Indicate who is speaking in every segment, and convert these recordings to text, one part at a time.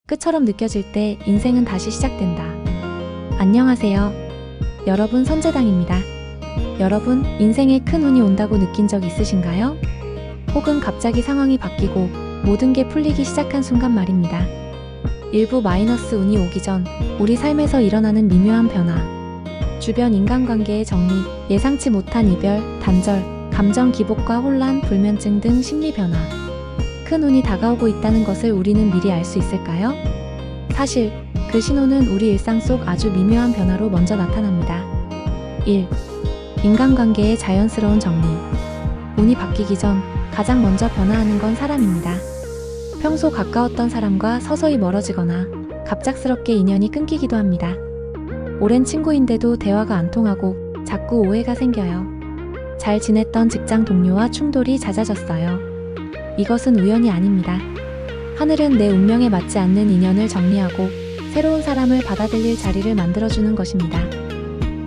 Speaker 1: 끝처럼 느껴질 때 인생은 다시 시작된다. 안녕하세요. 여러분, 선재당입니다. 여러분, 인생에 큰 운이 온다고 느낀 적 있으신가요? 혹은 갑자기 상황이 바뀌고 모든 게 풀리기 시작한 순간 말입니다. 일부 마이너스 운이 오기 전 우리 삶에서 일어나는 미묘한 변화, 주변 인간관계의 정리, 예상치 못한 이별, 단절, 감정 기복과 혼란, 불면증 등 심리 변화. 큰 운이 다가오고 있다는 것을 우리는 미리 알 수 있을까요? 사실 그 신호는 우리 일상 속 아주 미묘한 변화로 먼저 나타납니다. 1. 인간관계의 자연스러운 정리. 운이 바뀌기 전 가장 먼저 변화하는 건 사람입니다. 평소 가까웠던 사람과 서서히 멀어지거나 갑작스럽게 인연이 끊기기도 합니다. 오랜 친구인데도 대화가 안 통하고 자꾸 오해가 생겨요. 잘 지냈던 직장 동료와 충돌이 잦아졌어요. 이것은 우연이 아닙니다. 하늘은 내 운명에 맞지 않는 인연을 정리하고 새로운 사람을 받아들일 자리를 만들어주는 것입니다.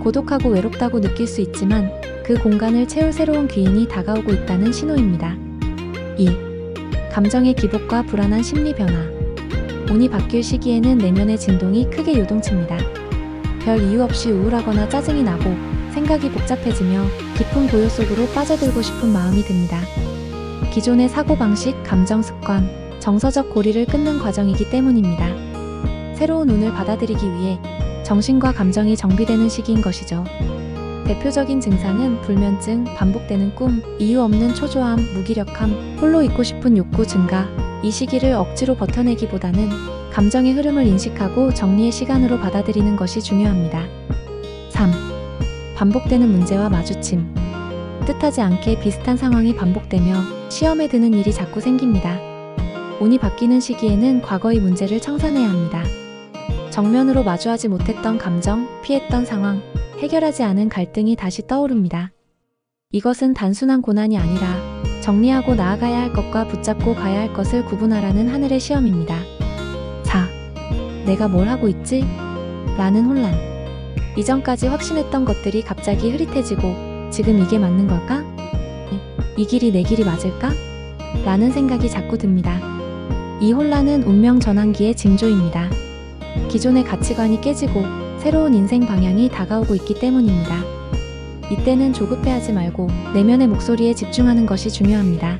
Speaker 1: 고독하고 외롭다고 느낄 수 있지만 그 공간을 채울 새로운 귀인이 다가오고 있다는 신호입니다. 2. 감정의 기복과 불안한 심리 변화. 운이 바뀔 시기에는 내면의 진동이 크게 요동칩니다. 별 이유 없이 우울하거나 짜증이 나고 생각이 복잡해지며 깊은 고요 속으로 빠져들고 싶은 마음이 듭니다. 기존의 사고방식, 감정 습관, 정서적 고리를 끊는 과정이기 때문입니다. 새로운 운을 받아들이기 위해 정신과 감정이 정비되는 시기인 것이죠. 대표적인 증상은 불면증, 반복되는 꿈, 이유 없는 초조함, 무기력함, 홀로 있고 싶은 욕구 증가. 이 시기를 억지로 버텨내기보다는 감정의 흐름을 인식하고 정리의 시간으로 받아들이는 것이 중요합니다. 3. 반복되는 문제와 마주침. 뜻하지 않게 비슷한 상황이 반복되며 시험에 드는 일이 자꾸 생깁니다. 운이 바뀌는 시기에는 과거의 문제를 청산해야 합니다. 정면으로 마주하지 못했던 감정, 피했던 상황, 해결하지 않은 갈등이 다시 떠오릅니다. 이것은 단순한 고난이 아니라 정리하고 나아가야 할 것과 붙잡고 가야 할 것을 구분하라는 하늘의 시험입니다. 4. 내가 뭘 하고 있지? 라는 혼란. 이전까지 확신했던 것들이 갑자기 흐릿해지고 지금 이게 맞는 걸까? 이 길이 내 길이 맞을까? 라는 생각이 자꾸 듭니다. 이 혼란은 운명 전환기의 징조입니다. 기존의 가치관이 깨지고 새로운 인생 방향이 다가오고 있기 때문입니다. 이때는 조급해하지 말고 내면의 목소리에 집중하는 것이 중요합니다.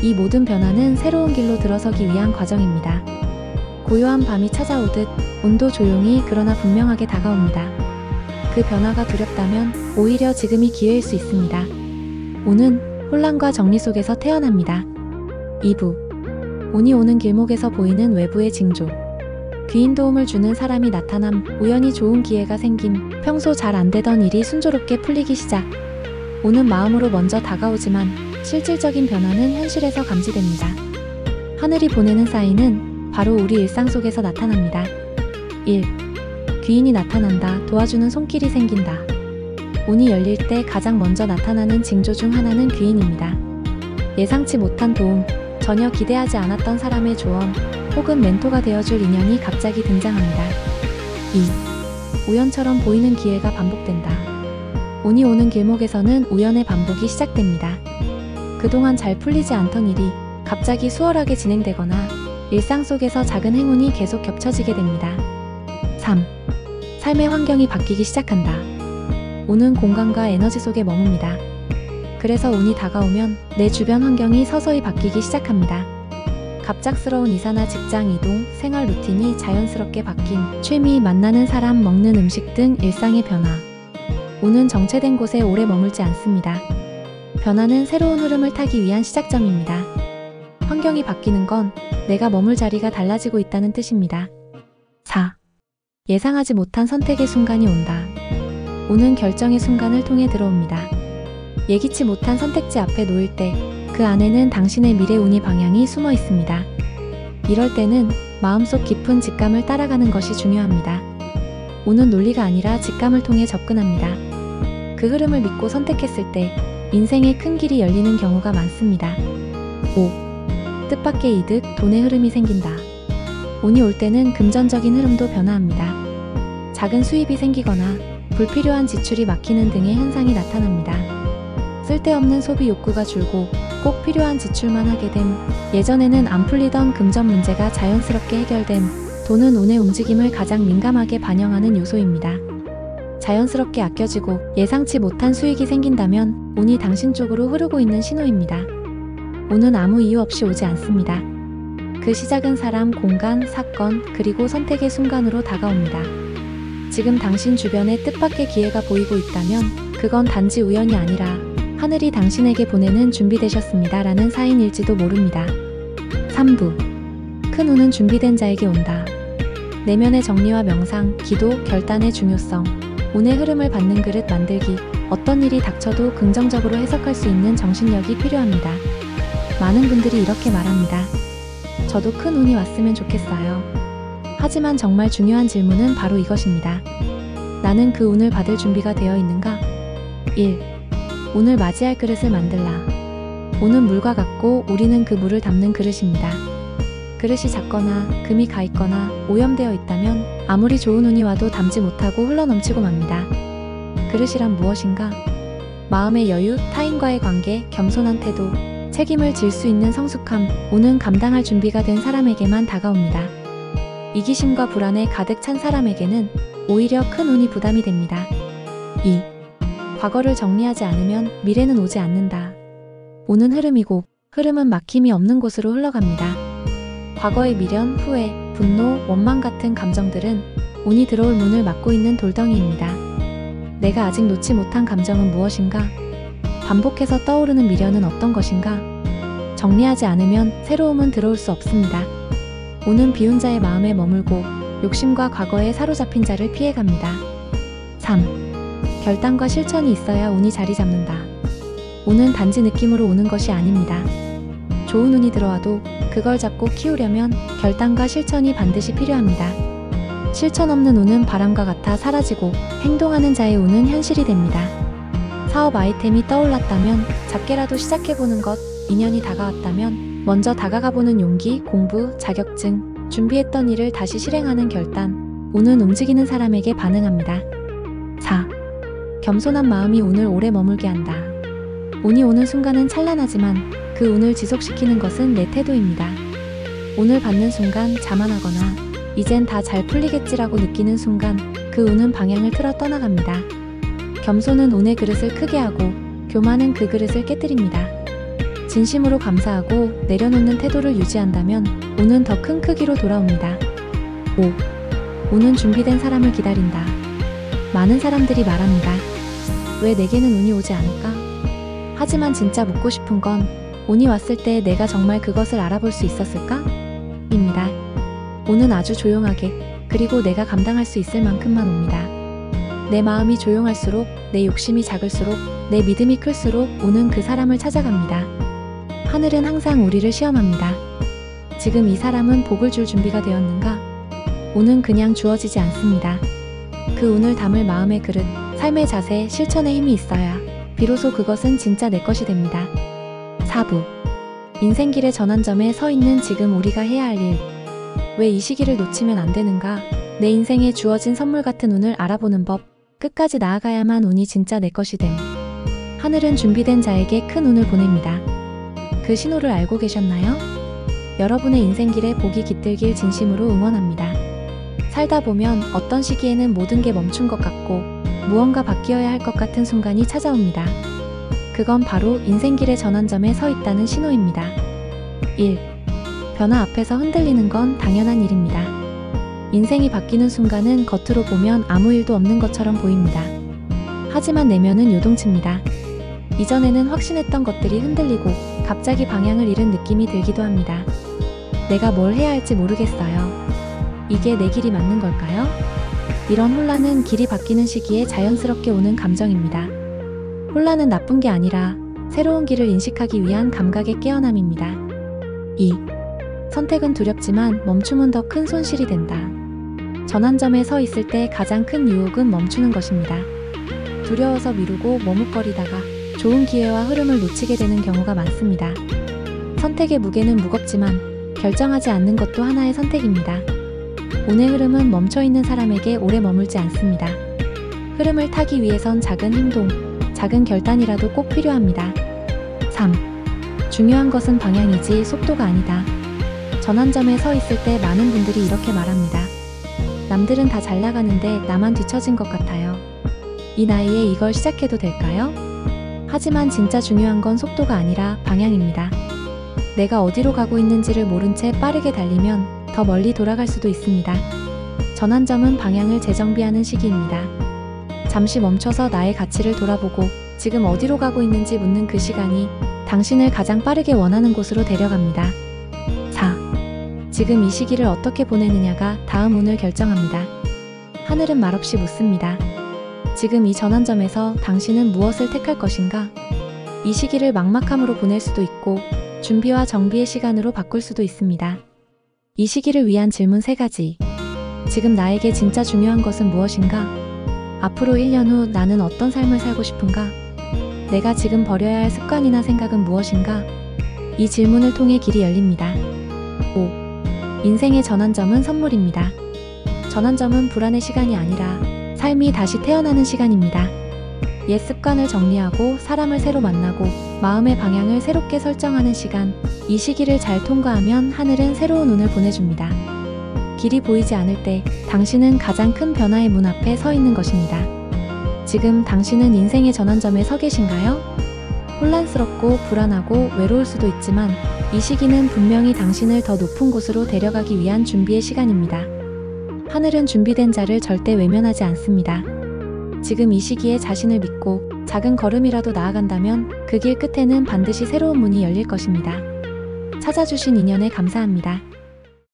Speaker 1: 이 모든 변화는 새로운 길로 들어서기 위한 과정입니다. 고요한 밤이 찾아오듯 운도 조용히 그러나 분명하게 다가옵니다. 그 변화가 두렵다면 오히려 지금이 기회일 수 있습니다. 운은 혼란과 정리 속에서 태어납니다. 2부. 운이 오는 길목에서 보이는 외부의 징조. 귀인 도움을 주는 사람이 나타남, 우연히 좋은 기회가 생김, 평소 잘 안되던 일이 순조롭게 풀리기 시작. 운은 마음으로 먼저 다가오지만 실질적인 변화는 현실에서 감지됩니다. 하늘이 보내는 사인은 바로 우리 일상 속에서 나타납니다. 1. 귀인이 나타난다. 도와주는 손길이 생긴다. 운이 열릴 때 가장 먼저 나타나는 징조 중 하나는 귀인입니다. 예상치 못한 도움, 전혀 기대하지 않았던 사람의 조언, 혹은 멘토가 되어줄 인연이 갑자기 등장합니다. 2. 우연처럼 보이는 기회가 반복된다. 운이 오는 길목에서는 우연의 반복이 시작됩니다. 그동안 잘 풀리지 않던 일이 갑자기 수월하게 진행되거나 일상 속에서 작은 행운이 계속 겹쳐지게 됩니다. 3. 삶의 환경이 바뀌기 시작한다. 운은 공간과 에너지 속에 머뭅니다. 그래서 운이 다가오면 내 주변 환경이 서서히 바뀌기 시작합니다. 갑작스러운 이사나 직장 이동, 생활 루틴이 자연스럽게 바뀐, 취미, 만나는 사람, 먹는 음식 등 일상의 변화. 운은 정체된 곳에 오래 머물지 않습니다. 변화는 새로운 흐름을 타기 위한 시작점입니다. 환경이 바뀌는 건 내가 머물 자리가 달라지고 있다는 뜻입니다. 4. 예상하지 못한 선택의 순간이 온다. 운은 결정의 순간을 통해 들어옵니다. 예기치 못한 선택지 앞에 놓일 때 그 안에는 당신의 미래 운이 방향이 숨어 있습니다. 이럴 때는 마음속 깊은 직감을 따라가는 것이 중요합니다. 운은 논리가 아니라 직감을 통해 접근합니다. 그 흐름을 믿고 선택했을 때 인생의 큰 길이 열리는 경우가 많습니다. 5. 뜻밖의 이득, 돈의 흐름이 생긴다. 운이 올 때는 금전적인 흐름도 변화합니다. 작은 수입이 생기거나 불필요한 지출이 막히는 등의 현상이 나타납니다. 쓸데없는 소비 욕구가 줄고 꼭 필요한 지출만 하게 됨. 예전에는 안 풀리던 금전 문제가 자연스럽게 해결됨. 돈은 운의 움직임을 가장 민감하게 반영하는 요소입니다. 자연스럽게 아껴지고 예상치 못한 수익이 생긴다면 운이 당신 쪽으로 흐르고 있는 신호입니다. 운은 아무 이유 없이 오지 않습니다. 그 시작은 사람, 공간, 사건, 그리고 선택의 순간으로 다가옵니다. 지금 당신 주변에 뜻밖의 기회가 보이고 있다면 그건 단지 우연이 아니라 하늘이 당신에게 보내는 준비되셨습니다 라는 사인일지도 모릅니다. 3부. 큰 운은 준비된 자에게 온다. 내면의 정리와 명상, 기도, 결단의 중요성, 운의 흐름을 받는 그릇 만들기, 어떤 일이 닥쳐도 긍정적으로 해석할 수 있는 정신력이 필요합니다. 많은 분들이 이렇게 말합니다. 저도 큰 운이 왔으면 좋겠어요. 하지만 정말 중요한 질문은 바로 이것입니다. 나는 그 운을 받을 준비가 되어 있는가? 1. 운을 맞이할 그릇을 만들라. 운은 물과 같고 우리는 그 물을 담는 그릇입니다. 그릇이 작거나 금이 가 있거나 오염되어 있다면 아무리 좋은 운이 와도 담지 못하고 흘러넘치고 맙니다. 그릇이란 무엇인가? 마음의 여유, 타인과의 관계, 겸손한 태도, 책임을 질 수 있는 성숙함, 운은 감당할 준비가 된 사람에게만 다가옵니다. 이기심과 불안에 가득 찬 사람에게는 오히려 큰 운이 부담이 됩니다. 2. 과거를 정리하지 않으면 미래는 오지 않는다. 운은 흐름이고 흐름은 막힘이 없는 곳으로 흘러갑니다. 과거의 미련, 후회, 분노, 원망 같은 감정들은 운이 들어올 문을 막고 있는 돌덩이입니다. 내가 아직 놓지 못한 감정은 무엇인가? 반복해서 떠오르는 미련은 어떤 것인가? 정리하지 않으면 새로움은 들어올 수 없습니다. 운은 비운 자의 마음에 머물고 욕심과 과거에 사로잡힌 자를 피해갑니다. 3. 결단과 실천이 있어야 운이 자리 잡는다. 운은 단지 느낌으로 오는 것이 아닙니다. 좋은 운이 들어와도 그걸 잡고 키우려면 결단과 실천이 반드시 필요합니다. 실천 없는 운은 바람과 같아 사라지고 행동하는 자의 운은 현실이 됩니다. 사업 아이템이 떠올랐다면 작게라도 시작해보는 것, 인연이 다가왔다면 먼저 다가가보는 용기, 공부, 자격증, 준비했던 일을 다시 실행하는 결단, 운은 움직이는 사람에게 반응합니다. 4. 겸손한 마음이 운을 오래 머물게 한다. 운이 오는 순간은 찬란하지만 그 운을 지속시키는 것은 내 태도입니다. 운을 받는 순간 자만하거나 이젠 다 잘 풀리겠지라고 느끼는 순간 그 운은 방향을 틀어 떠나갑니다. 겸손은 운의 그릇을 크게 하고 교만은 그 그릇을 깨뜨립니다. 진심으로 감사하고 내려놓는 태도를 유지한다면 운은 더 큰 크기로 돌아옵니다. 5. 운은 준비된 사람을 기다린다. 많은 사람들이 말합니다. 왜 내게는 운이 오지 않을까? 하지만 진짜 묻고 싶은 건 운이 왔을 때 내가 정말 그것을 알아볼 수 있었을까? 입니다. 운은 아주 조용하게, 그리고 내가 감당할 수 있을 만큼만 옵니다. 내 마음이 조용할수록, 내 욕심이 작을수록, 내 믿음이 클수록 운은 그 사람을 찾아갑니다. 하늘은 항상 우리를 시험합니다. 지금 이 사람은 복을 줄 준비가 되었는가? 운은 그냥 주어지지 않습니다. 그 운을 담을 마음의 그릇, 삶의 자세, 실천의 힘이 있어야 비로소 그것은 진짜 내 것이 됩니다. 4부. 인생길의 전환점에 서 있는 지금 우리가 해야 할 일. 왜 이 시기를 놓치면 안 되는가? 내 인생에 주어진 선물 같은 운을 알아보는 법. 끝까지 나아가야만 운이 진짜 내 것이 됨. 하늘은 준비된 자에게 큰 운을 보냅니다. 그 신호를 알고 계셨나요? 여러분의 인생길에 복이 깃들길 진심으로 응원합니다. 살다 보면 어떤 시기에는 모든 게 멈춘 것 같고 무언가 바뀌어야 할 것 같은 순간이 찾아옵니다. 그건 바로 인생길의 전환점에 서 있다는 신호입니다. 1. 변화 앞에서 흔들리는 건 당연한 일입니다. 인생이 바뀌는 순간은 겉으로 보면 아무 일도 없는 것처럼 보입니다. 하지만 내면은 요동칩니다. 이전에는 확신했던 것들이 흔들리고 갑자기 방향을 잃은 느낌이 들기도 합니다. 내가 뭘 해야 할지 모르겠어요. 이게 내 길이 맞는 걸까요? 이런 혼란은 길이 바뀌는 시기에 자연스럽게 오는 감정입니다. 혼란은 나쁜 게 아니라 새로운 길을 인식하기 위한 감각의 깨어남입니다. 2. 선택은 두렵지만 멈춤은 더 큰 손실이 된다. 전환점에 서 있을 때 가장 큰 유혹은 멈추는 것입니다. 두려워서 미루고 머뭇거리다가 좋은 기회와 흐름을 놓치게 되는 경우가 많습니다. 선택의 무게는 무겁지만 결정하지 않는 것도 하나의 선택입니다. 운의 흐름은 멈춰있는 사람에게 오래 머물지 않습니다. 흐름을 타기 위해선 작은 행동, 작은 결단이라도 꼭 필요합니다. 3. 중요한 것은 방향이지 속도가 아니다. 전환점에 서 있을 때 많은 분들이 이렇게 말합니다. 남들은 다 잘 나가는데 나만 뒤처진 것 같아요. 이 나이에 이걸 시작해도 될까요? 하지만 진짜 중요한 건 속도가 아니라 방향입니다. 내가 어디로 가고 있는지를 모른 채 빠르게 달리면 더 멀리 돌아갈 수도 있습니다. 전환점은 방향을 재정비하는 시기입니다. 잠시 멈춰서 나의 가치를 돌아보고 지금 어디로 가고 있는지 묻는 그 시간이 당신을 가장 빠르게 원하는 곳으로 데려갑니다. 4. 지금 이 시기를 어떻게 보내느냐가 다음 운을 결정합니다. 하늘은 말없이 묻습니다. 지금 이 전환점에서 당신은 무엇을 택할 것인가? 이 시기를 막막함으로 보낼 수도 있고 준비와 정비의 시간으로 바꿀 수도 있습니다. 이 시기를 위한 질문 3가지. 지금 나에게 진짜 중요한 것은 무엇인가? 앞으로 1년 후 나는 어떤 삶을 살고 싶은가? 내가 지금 버려야 할 습관이나 생각은 무엇인가? 이 질문을 통해 길이 열립니다. 5. 인생의 전환점은 선물입니다. 전환점은 불안의 시간이 아니라 삶이 다시 태어나는 시간입니다. 옛 습관을 정리하고 사람을 새로 만나고 마음의 방향을 새롭게 설정하는 시간. 이 시기를 잘 통과하면 하늘은 새로운 운을 보내줍니다. 길이 보이지 않을 때 당신은 가장 큰 변화의 문 앞에 서 있는 것입니다. 지금 당신은 인생의 전환점에 서 계신가요? 혼란스럽고 불안하고 외로울 수도 있지만 이 시기는 분명히 당신을 더 높은 곳으로 데려가기 위한 준비의 시간입니다. 하늘은 준비된 자를 절대 외면하지 않습니다. 지금 이 시기에 자신을 믿고 작은 걸음이라도 나아간다면 그 길 끝에는 반드시 새로운 문이 열릴 것입니다. 찾아주신 인연에 감사합니다.